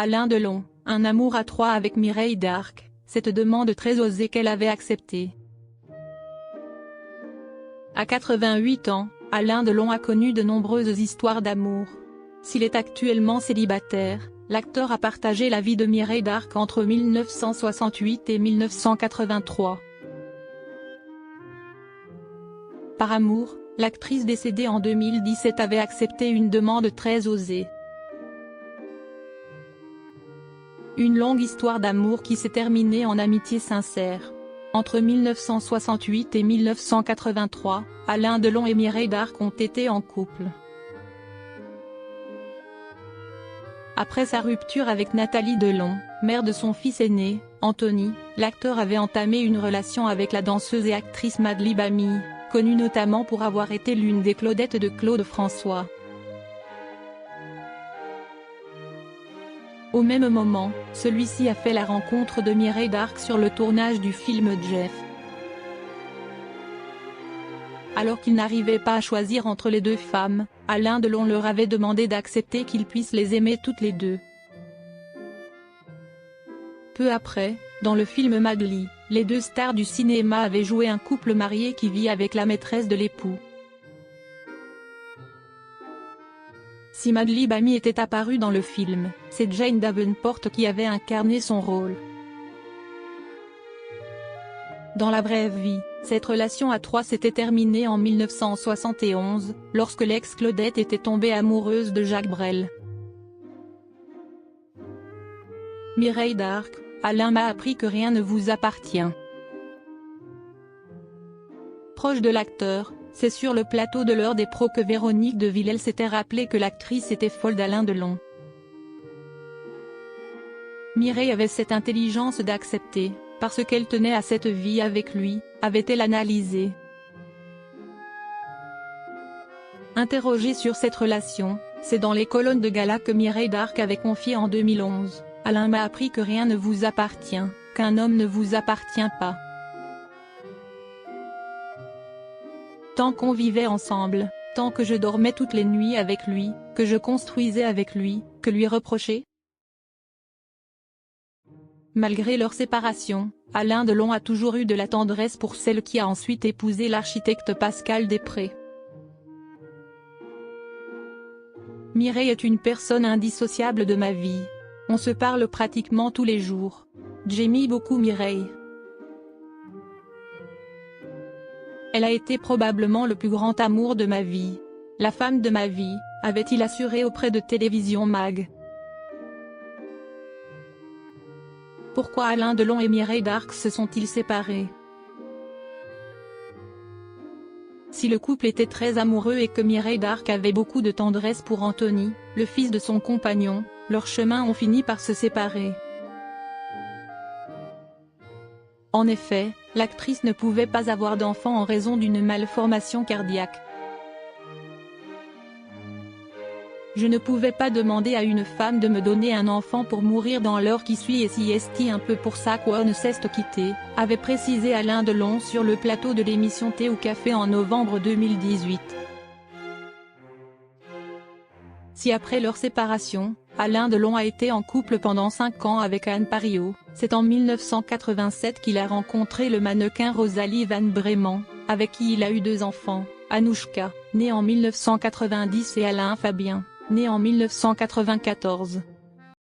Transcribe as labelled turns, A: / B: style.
A: Alain Delon, un amour à trois avec Mireille Darc, cette demande très osée qu'elle avait acceptée. À 88 ans, Alain Delon a connu de nombreuses histoires d'amour. S'il est actuellement célibataire, l'acteur a partagé la vie de Mireille Darc entre 1968 et 1983. Par amour, l'actrice décédée en 2017 avait accepté une demande très osée. Une longue histoire d'amour qui s'est terminée en amitié sincère. Entre 1968 et 1983, Alain Delon et Mireille Darc ont été en couple. Après sa rupture avec Nathalie Delon, mère de son fils aîné, Anthony, l'acteur avait entamé une relation avec la danseuse et actrice Madly Bami, connue notamment pour avoir été l'une des Claudettes de Claude François. Au même moment, celui-ci a fait la rencontre de Mireille Darc sur le tournage du film Jeff. Alors qu'il n'arrivait pas à choisir entre les deux femmes, Alain Delon leur avait demandé d'accepter qu'ils puissent les aimer toutes les deux. Peu après, dans le film Madly, les deux stars du cinéma avaient joué un couple marié qui vit avec la maîtresse de l'époux. Si Madly Bami était apparue dans le film, c'est Jane Davenport qui avait incarné son rôle. Dans la brève vie, cette relation à trois s'était terminée en 1971, lorsque l'ex-Claudette était tombée amoureuse de Jacques Brel. Mireille Darc, Alain m'a appris que rien ne vous appartient. Proche de l'acteur, c'est sur le plateau de l'Heure des pros que Véronique de Villèle s'était rappelé que l'actrice était folle d'Alain Delon. Mireille avait cette intelligence d'accepter, parce qu'elle tenait à cette vie avec lui, avait-elle analysé. Interrogée sur cette relation, c'est dans les colonnes de gala que Mireille Darc avait confié en 2011, « Alain m'a appris que rien ne vous appartient, qu'un homme ne vous appartient pas. Tant qu'on vivait ensemble, tant que je dormais toutes les nuits avec lui, que je construisais avec lui, que lui reprocher ?» Malgré leur séparation, Alain Delon a toujours eu de la tendresse pour celle qui a ensuite épousé l'architecte Pascal Després. Mireille est une personne indissociable de ma vie. On se parle pratiquement tous les jours. J'aime beaucoup Mireille. Elle a été probablement le plus grand amour de ma vie. La femme de ma vie, avait-il assuré auprès de Télévision Mag. Pourquoi Alain Delon et Mireille Darc se sont-ils séparés? Si le couple était très amoureux et que Mireille Darc avait beaucoup de tendresse pour Anthony, le fils de son compagnon, leurs chemins ont fini par se séparer. En effet, l'actrice ne pouvait pas avoir d'enfant en raison d'une malformation cardiaque. Je ne pouvais pas demander à une femme de me donner un enfant pour mourir dans l'heure qui suit et si est un peu pour ça qu'on ne s'est quitté, avait précisé Alain Delon sur le plateau de l'émission Thé ou Café en novembre 2018. Si après leur séparation, Alain Delon a été en couple pendant 5 ans avec Anne Parillaud, c'est en 1987 qu'il a rencontré le mannequin Rosalie Van Bremen, avec qui il a eu 2 enfants, Anouchka, née en 1990 et Alain Fabien, né en 1994.